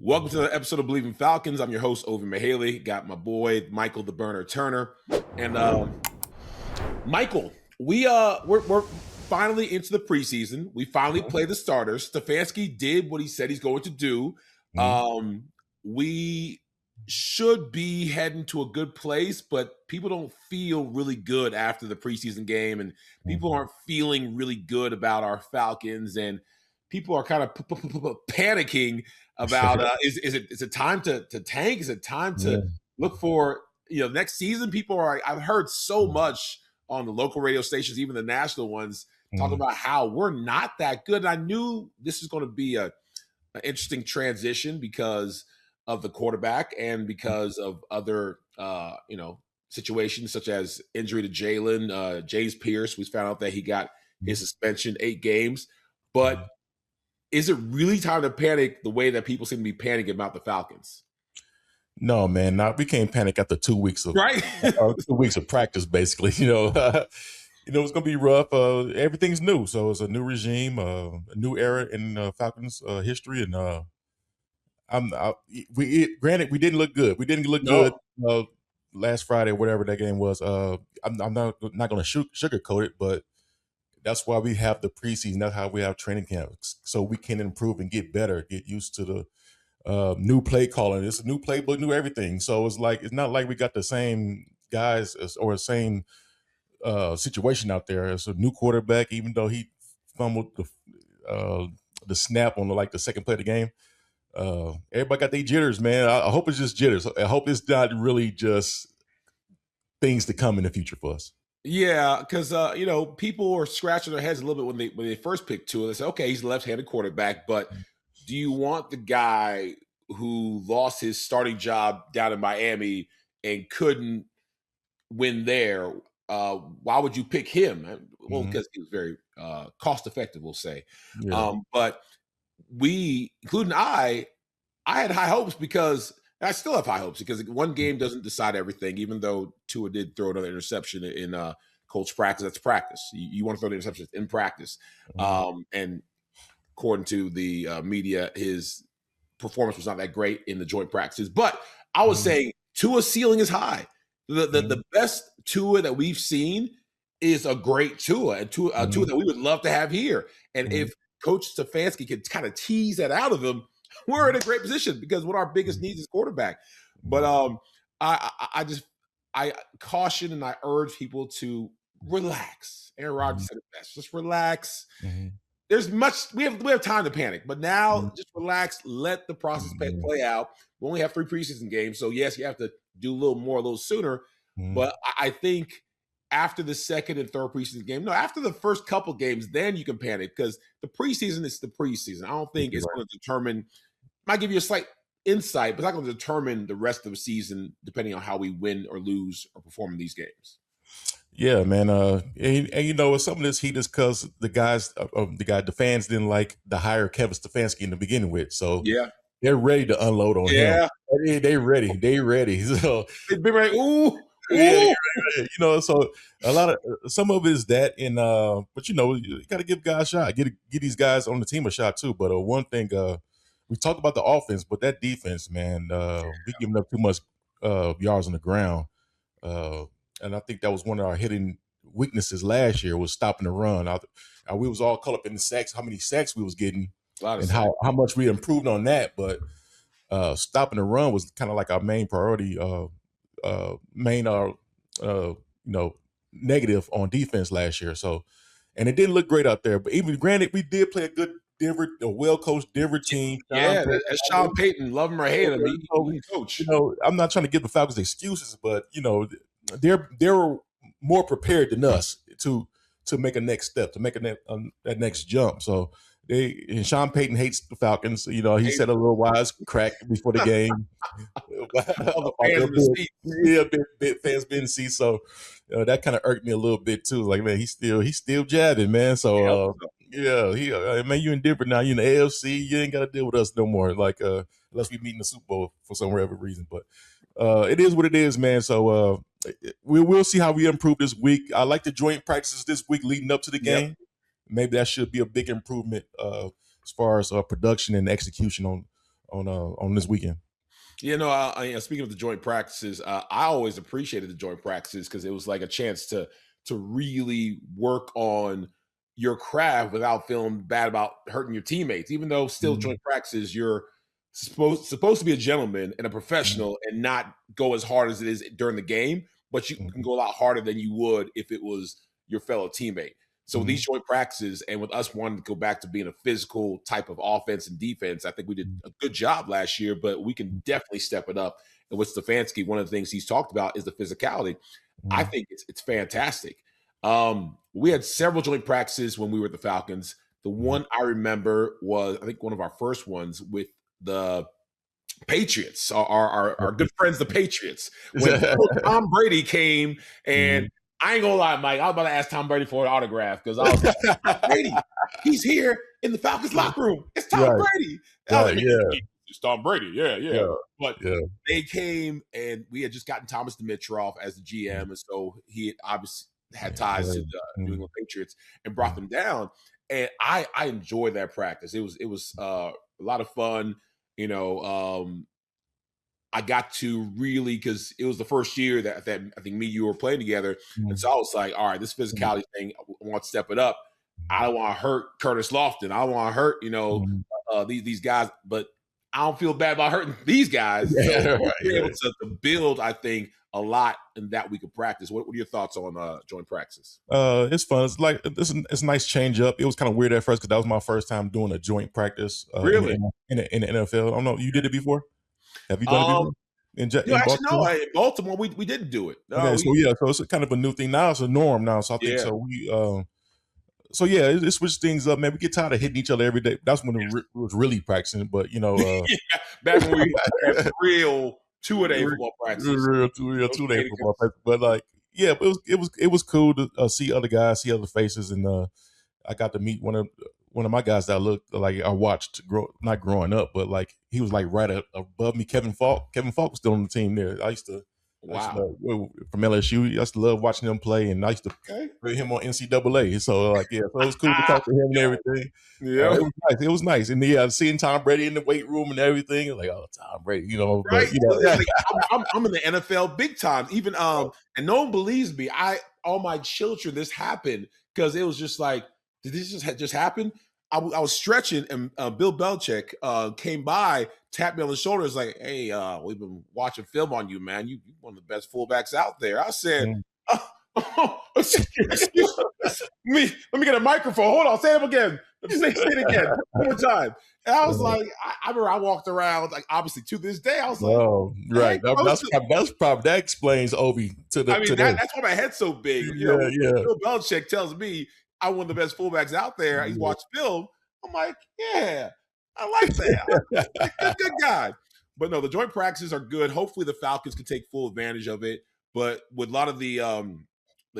Welcome to the episode of Bleav in Falcons. I'm your host, Ovie Mughelli. Got my boy Michael the Burner Turner, and Michael. We're finally into the preseason. We finally played the starters. Stefanski did what he said he's going to do. We should be heading to a good place, but people don't feel really good after the preseason game, and people aren't feeling really good about our Falcons, and people are kind of panicking about is it time to tank? Is it time to look for next season? People are. I've heard so much on the local radio stations, even the national ones, talking about how we're not that good. And I knew this is going to be an interesting transition because of the quarterback and because of other situations such as injury to Jalen, James Pierce. We found out that he got his suspension 8 games, but is it really time to panic the way that people seem to be panicking about the Falcons? No, man. We can't panic after 2 weeks of 2 weeks of practice. Basically, it's gonna be rough. Everything's new, so it's a new regime, a new era in Falcons history. And granted, we didn't look good. We didn't look good last Friday, whatever that game was. I'm not going to sugarcoat it, but that's why we have the preseason. That's how we have training camps, so we can improve and get better, get used to the new play calling. It's a new playbook, new everything. So it's not like we got the same guys or the same situation out there. It's a new quarterback, even though he fumbled the snap on the second play of the game. Everybody got their jitters, man. I hope it's just jitters. I hope it's not really just things to come in the future for us. Yeah, because people are scratching their heads a little bit when they first picked Tua. They say, okay, he's a left-handed quarterback, but do you want the guy who lost his starting job down in Miami and couldn't win there? Why would you pick him? Well, because he was very cost-effective, we'll say. Yeah. But we, including I had high hopes because I still have high hopes because one game doesn't decide everything, even though Tua did throw another interception in coach practice. That's practice. You want to throw the interceptions in practice. And according to the media, his performance was not that great in the joint practices. But I was saying Tua's ceiling is high. The best Tua that we've seen is a great Tua, and Tua that we would love to have here. And if Coach Stefanski could kind of tease that out of him, we're in a great position because one of our biggest needs is quarterback. But I caution and I urge people to relax. Aaron Rodgers said it best. Just relax. We have time to panic, but now just relax. Let the process play out. We only have 3 preseason games, so yes, you have to do a little more, a little sooner. But I think after the second and third preseason game, after the first couple games, then you can panic because the preseason is the preseason. I don't think it's going to determine. Might give you a slight insight, but it's not going to determine the rest of the season depending on how we win or lose or perform in these games. Yeah, man. And some of this heat is because the fans didn't like the hire Kevin Stefanski in the beginning with. So yeah, they're ready to unload on him. They ready. So they've been ready. Ooh. Yeah, so some of it is that, and but you got to give guys a shot. Get these guys on the team a shot too. But one thing, we talked about the offense, but that defense, man, we giving up too much yards on the ground, and I think that was one of our hidden weaknesses last year was stopping the run. We was all caught up in the sacks, how many sacks we was getting, and how much we improved on that. But stopping the run was kind of like our main priority. Negative on defense last year. So, and it didn't look great out there. But even granted, we did play a well-coached Denver team. That's Sean Payton. Love him or hate him. He's coach. I'm not trying to give the Falcons excuses, but they're more prepared than us to make a next step, to make that next jump. So and Sean Payton hates the Falcons. He said a little wise crack before the game. Fans been see, so that kind of irked me a little bit too. Like, man, he's still jabbing, man. So man, you in Denver now. You in the AFC. You ain't got to deal with us no more. Like, unless we meet in the Super Bowl for some whatever reason. But it is what it is, man. So we'll see how we improve this week. I like the joint practices this week leading up to the game. Yep. Maybe that should be a big improvement as far as production and execution on this weekend. Speaking of the joint practices, I always appreciated the joint practices because it was like a chance to really work on your craft without feeling bad about hurting your teammates. Even though still joint practices, you're supposed to be a gentleman and a professional and not go as hard as it is during the game, but you can go a lot harder than you would if it was your fellow teammate. So with these joint practices and with us wanting to go back to being a physical type of offense and defense, I think we did a good job last year, but we can definitely step it up. And with Stefanski, one of the things he's talked about is the physicality. I think it's fantastic. We had several joint practices when we were at the Falcons. The one I remember was, I think, one of our first ones with the Patriots, our good friends, the Patriots. When Tom Brady came, and I ain't gonna lie, Mike, I was about to ask Tom Brady for an autograph because I was like, Brady, he's here in the Falcons locker room. It's Tom Brady. It's Tom Brady. Yeah. But they came, and we had just gotten Thomas Dimitroff as the GM, and so he obviously had ties to the New England Patriots and brought them down. And I enjoyed that practice. It was a lot of fun. I got to really, because it was the first year that I think me and you were playing together. And so I was like, all right, this physicality thing, I want to step it up. I don't want to hurt Curtis Lofton. I don't want to hurt, these guys, but I don't feel bad about hurting these guys. So we're able to build, I think, a lot in that week of practice. What are your thoughts on joint practice? It's fun. It's like it's a nice change up. It was kind of weird at first because that was my first time doing a joint practice. Really? In the NFL. I don't know. You did it before? Have you done it before? In Baltimore? In Baltimore, we didn't do it. No, so it's kind of a new thing now. It's a norm now. So I think so. It switched things up. Man, we get tired of hitting each other every day. That's when it was really practicing. But back when we had real 2-a-day football practices. Real 2-day football practice. But it was cool to see other guys, see other faces, and I got to meet one of my guys that looked like I watched not growing up, but like he was like right above me. Kevin Falk. Kevin Falk was still on the team there. I used to from LSU. I used to love watching him play, and I used to put him on NCAA. So so it was cool to talk to him and everything. Yeah, it was nice. And seeing Tom Brady in the weight room and everything, like Tom Brady, right? But, I'm in the NFL big time. Even and no one believes me. All my children, this happened because it was just like, did this just happen? I was stretching, and Bill Belichick came by, tapped me on the shoulder. It's like, hey, we've been watching film on you, man. You're one of the best fullbacks out there. I said, excuse me. Let me get a microphone. Hold on. Say it again. Say it again. One more time. And I was like, I remember I walked around, like, obviously to this day, I was like, right. That's probably that explains Ovie to the. That's why my head's so big. Bill Belichick tells me I'm one of the best fullbacks out there. He's watched film. I'm like, yeah, I like that. Good guy. But no, the joint practices are good. Hopefully the Falcons can take full advantage of it. But with a lot of the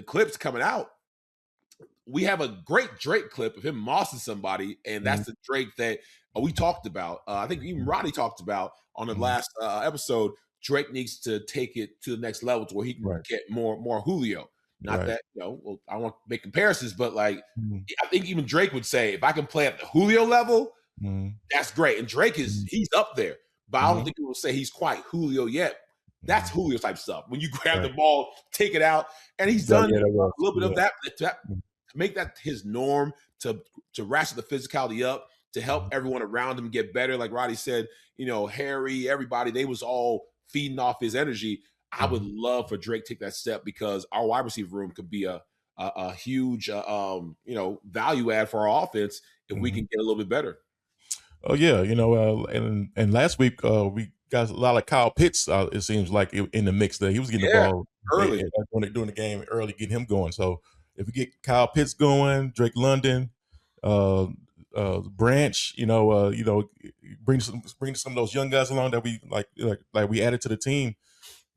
clips coming out, we have a great Drake clip of him mossing somebody, and that's the Drake that we talked about. I think even Roddy talked about on the last episode. Drake needs to take it to the next level to where he can get more Julio. Not that, I don't want to make comparisons, but like, I think even Drake would say, if I can play at the Julio level, that's great. And Drake he's up there, but I don't think he will say he's quite Julio yet. That's Julio type stuff. When you grab the ball, take it out, and he's done a little bit of that to make that his norm, to ratchet the physicality up, to help everyone around him get better. Like Roddy said, Harry, everybody, they was all feeding off his energy. I would love for Drake to take that step because our wide receiver room could be a huge value add for our offense if we can get a little bit better. Oh yeah, and last week we got a lot of Kyle Pitts. It seems like in the mix there, he was getting the ball early during the game early, get him going. So if we get Kyle Pitts going, Drake London, Branch, bring some of those young guys along that we like we added to the team.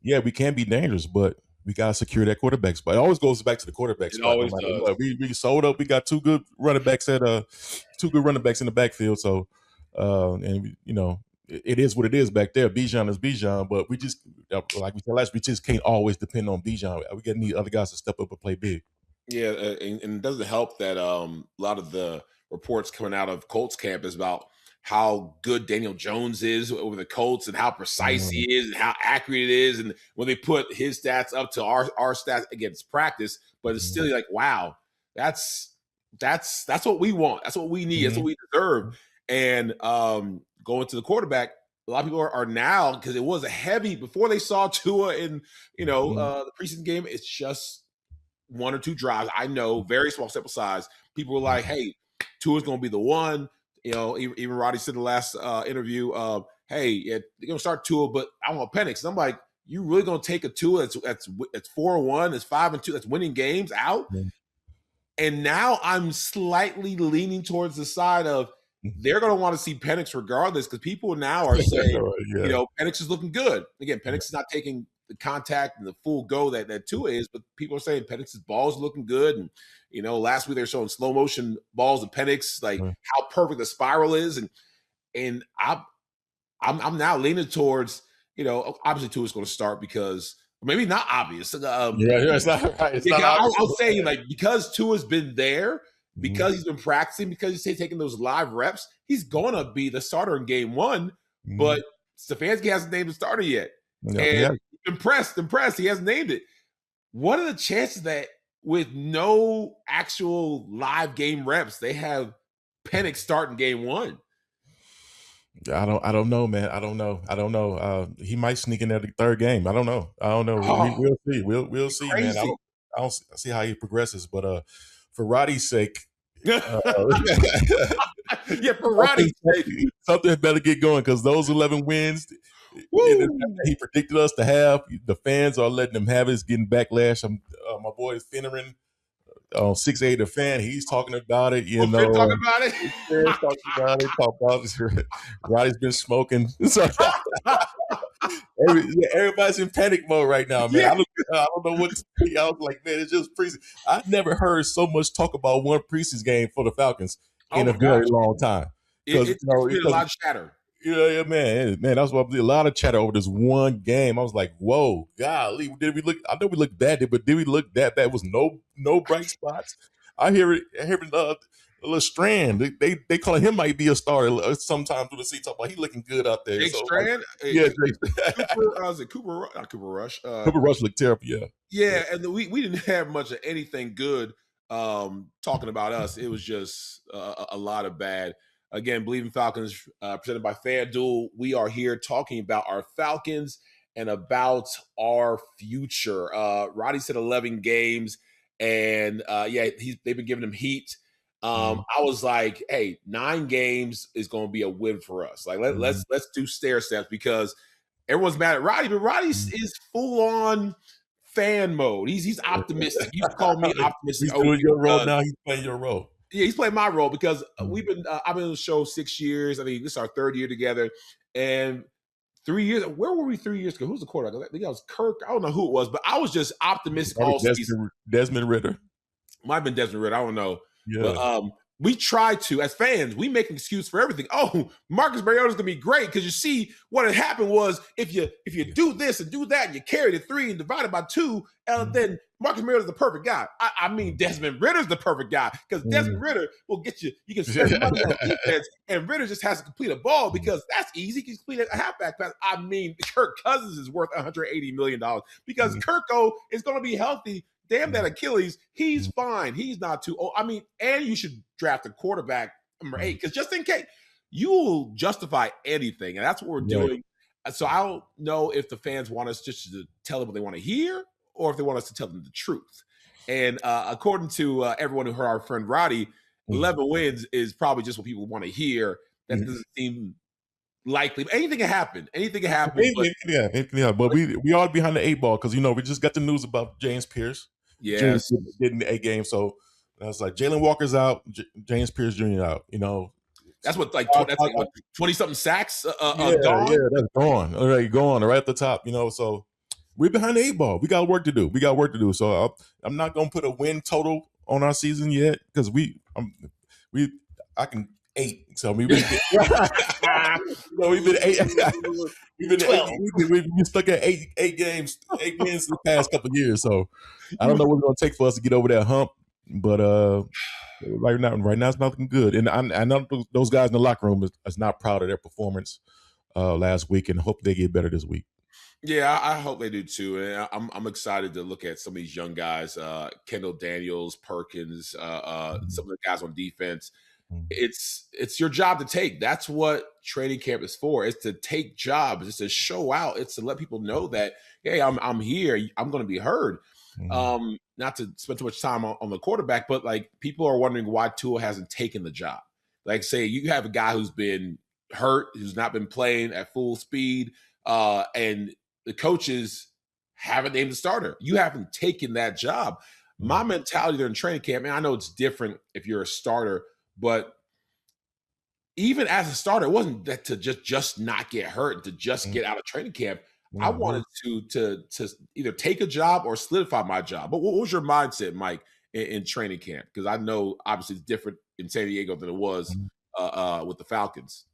Yeah, we can be dangerous, but we gotta secure that quarterback spot. It always goes back to the quarterback spot. Always does. We sold up. We got two good running backs in the backfield. So, it is what it is back there. Bijan is Bijan, but we just like we said last, we just can't always depend on Bijan. We got to need other guys to step up and play big. Yeah, and it doesn't help that a lot of the reports coming out of Colts camp is about how good Daniel Jones is over the Colts and how precise he is and how accurate it is. And when they put his stats up to our stats against practice, but it's still like, wow, that's what we want. That's what we need. That's what we deserve. And going to the quarterback, a lot of people are now, because it was a heavy before they saw Tua in the preseason game. It's just 1 or 2 drives. I know, very small sample size. People were like, "Hey, Tua's going to be the one." Even Roddy said in the last interview, "Hey, they're going to start Tua, but I want Penix." And I'm like, "You really going to take a Tua that's 4-1, that's 5-2, that's winning games out?" And now I'm slightly leaning towards the side of they're going to want to see Penix regardless, because people now are saying, Penix is looking good. Again, Penix is not taking the contact and the full go that Tua is, but people are saying Penix's ball is looking good. And, last week they're showing slow motion balls of Penix, like how perfect the spiral is. And I'm now leaning towards, obviously Tua's going to start because maybe not obvious. It's not right. I'll say, like, because Tua's been there, because he's been practicing, because he's taking those live reps, he's going to be the starter in game 1. But Stefanski hasn't named the starter yet. And impressed. He hasn't named it. What are the chances that with no actual live game reps, they have Penix starting game 1? I don't know, man. I don't know. He might sneak in at the 3rd game. I don't know. We'll see. We'll see, man. I don't see how he progresses, but for Roddy's sake, for Roddy's sake, something better get going, because those 11 wins he predicted us to have, the fans are letting him have it. It's getting backlash. My boy Finneran, 6'8", the fan, he's talking about it. Talking about it. Talking about it. Roddy's been smoking. So everybody's in panic mode right now, man. I don't know what to think. I was like, man, it's just preseason. I've never heard so much talk about one preseason game for the Falcons in a very long time. It's been a lot of chatter. Man, that's what a lot of chatter over this one game. I was like, whoa, golly, did we look? I know we looked bad, but did we look that bad? It was no bright spots. I hear it. Lestrand, they call him might be a starter sometime through the season. Talk about he looking good out there. Jake Strand, Cooper? Not Cooper Rush. Cooper Rush looked terrible. And we didn't have much of anything good talking about us. It was just a lot of bad. Again, Bleav in Falcons, presented by FanDuel. We are here talking about our Falcons and about our future. Roddy said 11 games, and they've been giving him heat. I was like, hey, 9 games is going to be a win for us. Like, let's do stair steps, because everyone's mad at Roddy, but Roddy is full on fan mode. He's optimistic. You call me optimistic. He's doing your role now. He's playing your role. Yeah, he's playing my role, because I've been on the show 6 years. I mean, this is our 3rd year together, and 3 years. Where were we 3 years ago? Who was the quarterback? I think that was Kirk. I don't know who it was, but I was just optimistic all season. Desmond Ridder. Might have been Desmond Ridder. I don't know. Yeah. But we try to, as fans, we make an excuse for everything. Oh, Marcus Mariota's gonna be great, because you see what had happened was if you do this and do that, and you carry the 3 and divide it by 2, then Marcus Mariota's the perfect guy. I mean, Desmond Ritter's the perfect guy, because Desmond Ritter will get you. You can spend money on defense, and Ritter just has to complete a ball, because that's easy. He can complete a halfback pass. I mean, Kirk Cousins is worth $180 million, because Kirko is going to be healthy. Damn that Achilles, he's fine. He's not too old. I mean, and you should draft a quarterback number 8, because just in case, you will justify anything, and that's what we're doing. So I don't know if the fans want us just to tell them what they want to hear, or if they want us to tell them the truth. And according to everyone who heard our friend Roddy, 11 wins is probably just what people want to hear. That doesn't seem likely. But anything can happen. Anything can happen. But we are behind the 8 ball, because we just got the news about James Pierce. Yes. James did in 8 games, so that's like Jalen Walker's out, James Pierce Jr. out. That's what like 20-something sacks. Gone. Yeah, that's gone. All right, gone right at the top. So we're behind the 8 ball. We got work to do. So I'm not gonna put a win total on our season yet, because I can 8. So we've been we've been 8. We've been 12. We've been stuck at 8 games, 8 wins the past couple of years. So I don't know what it's gonna take for us to get over that hump, but Right now it's not looking good, and I know those guys in the locker room is not proud of their performance last week, and hope they get better this week. Yeah, I hope they do too, and I'm excited to look at some of these young guys, Kendall Daniels, Perkins, some of the guys on defense. Mhm. It's your job to take. That's what training camp is for. It's to take jobs. It's to show out. It's to let people know that, hey, I'm here. I'm going to be heard. Mhm. Not to spend too much time on the quarterback, but like people are wondering why Tua hasn't taken the job. Like, say you have a guy who's been hurt, who's not been playing at full speed, and the coaches haven't named the starter. You haven't taken that job. My Mhm. mentality during training camp, man, I know it's different if you're a starter, but even as a starter, it wasn't that to just not get hurt, to just Mhm. get out of training camp. I Mhm. wanted to either take a job or solidify my job. But what was your mindset, Mike, in training camp? Because I know obviously it's different in San Diego than it was Mhm. with the Falcons.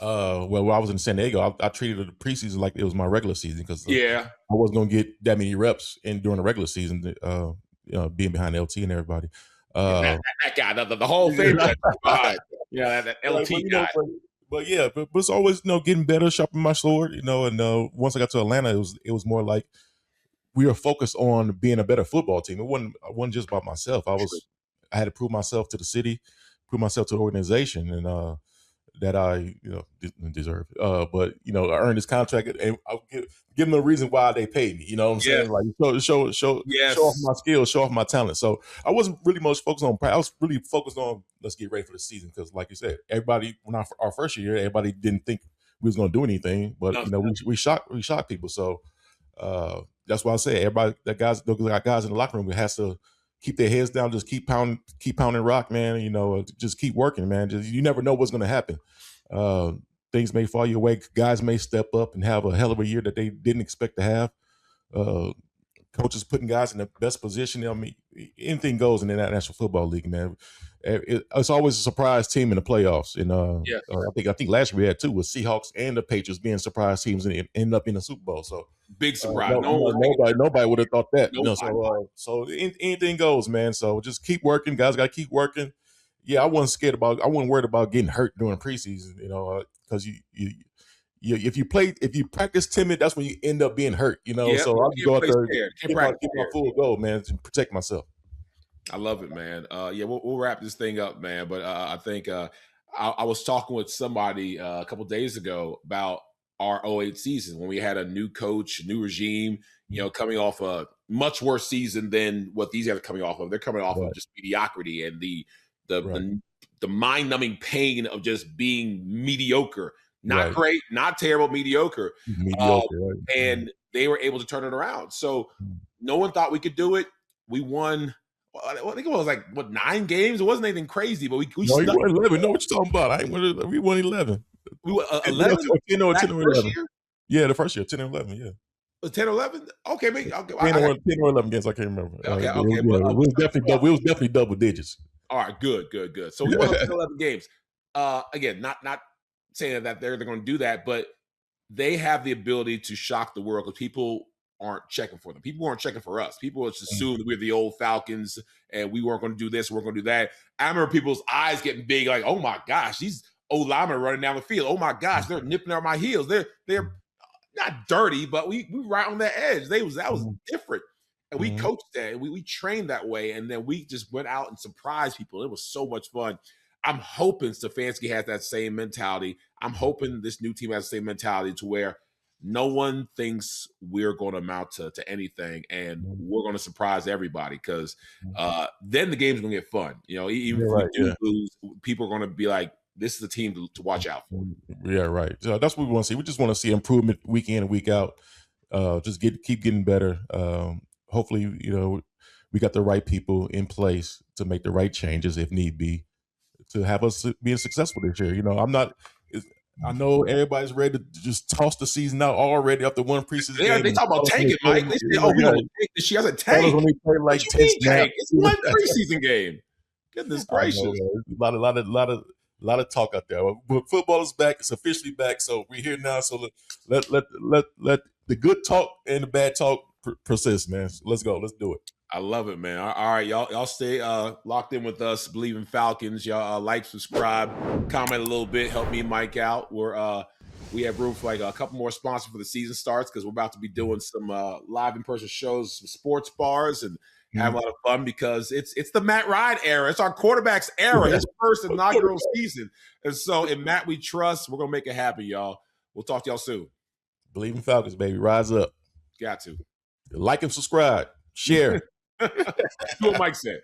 Well, while I was in San Diego, I treated the preseason like it was my regular season because Yeah, I wasn't going to get that many reps in during the regular season. Being behind LT and everybody. yeah, Uh, that guy, the Hall of Famer that's behind. Yeah, that Right, LT guy. but yeah, but it's always getting better, sharpening my sword, and once I got to Atlanta, it was more like we were focused on being a better football team. It wasn't just about myself. I had to prove myself to the city, prove myself to the organization, and that I didn't deserve. But I earned this contract, and I'll give them a reason why they paid me. You know what I'm Yes, saying? Like show off yes. my skills, show off my talent. So I wasn't really much focused on. I was really focused on let's get ready for the season because, like you said, everybody when our first year, everybody didn't think we was going to do anything, but No, we shocked people. So that's why I say everybody those guys in the locker room has to keep their heads down, just keep pounding rock, man. Just keep working, man. Just you never know what's going to happen. Uh, Things may fall your way. Guys may step up and have a hell of a year that they didn't expect to have. Uh, Coaches putting guys in the best position. I mean, anything goes in the National Football League, man. It's always a surprise team in the playoffs. And yes. I think last year we had two with Seahawks and the Patriots being surprise teams and end up in the Super Bowl. So Big surprise. no, No one was thinking nobody would have thought that. nobody. Anything goes, man. So just keep working, guys. Got to keep working. Yeah, I wasn't worried about getting hurt during preseason. Because if you practice timid, that's when you end up being hurt. Yeah, So you I'll just can't go out play there, scared. Can't give my practice give my scared. full go, man, to protect myself. I love it, man. Yeah, we'll wrap this thing up, man. But I think I was talking with somebody a couple days ago about our '08 season when we had a new coach, new regime, coming off a much worse season than what these guys are coming off of. They're coming off of Right, just mediocrity and the right, the, the mind-numbing pain of just being mediocre. Not right. great, not terrible, mediocre. Uh, Mediocre, right? and they were able to turn it around. So no one thought we could do it. We won. Well, I think it was like 9 games. It wasn't anything crazy, but we No, he snuck. won 11. No, what you talking about? I ain't won. We won 11. We won 10 11 or that 10 or first 11. year. Yeah, the first year, 10 or 11. Yeah, 10 or 11. Okay, maybe. Okay, 10 I got. or 11 games. I can't remember. Okay, But okay, but we was definitely double. We was definitely double digits. all right, good, good, good. So we won 10, 11 games. Again, not saying that they're going to do that, but they have the ability to shock the world because people aren't checking for them. People weren't checking for us. People just assumed that we're the old Falcons and we weren't going to do this, we're going to do that. I remember people's eyes getting big, like, oh my gosh, these old linemen are running down the field. Oh my gosh, they're nipping at my heels. They're not dirty, but we right on that edge. That was different. And we Mhm. coached that and we trained that way. And then we just went out and surprised people. It was so much fun. I'm hoping Stefanski has that same mentality. I'm hoping this new team has the same mentality to where no one thinks we're going to amount to anything and we're going to surprise everybody because then the game's going to get fun. Even Yeah, if we right. do Yeah. lose, people are going to be like, this is a team to watch out for. Yeah, right. So that's what we want to see. We just want to see improvement week in and week out. Just keep getting better. Hopefully, we got the right people in place to make the right changes if need be to have us being successful this year. I know everybody's ready to just toss the season out already after one preseason game. They And talk about tell us when tanking, Mike. They say, "Oh, we're yeah, gonna tank this year." I said, tell us "Tank? when they play What like you 10 mean tank? snaps. It's one preseason game." Goodness I know, gracious! man. A lot of talk out there. But football is back. It's officially back. So we're here now. So let the good talk and the bad talk persist, man. So let's go. Let's do it. I love it, man. All right, y'all stay locked in with us. Bleav in Falcons. Y'all like, subscribe, comment a little bit, help me and Mike out. We have room for like a couple more sponsors before the season starts because we're about to be doing some live in person shows, some sports bars, and have a lot of fun because it's the Matt Ryan era. It's our quarterback's era. His first inaugural season, and so in Matt we trust. We're gonna make it happen, y'all. We'll talk to y'all soon. Bleav in Falcons, baby. Rise up. Got to Like and subscribe. Share. do what Mike said.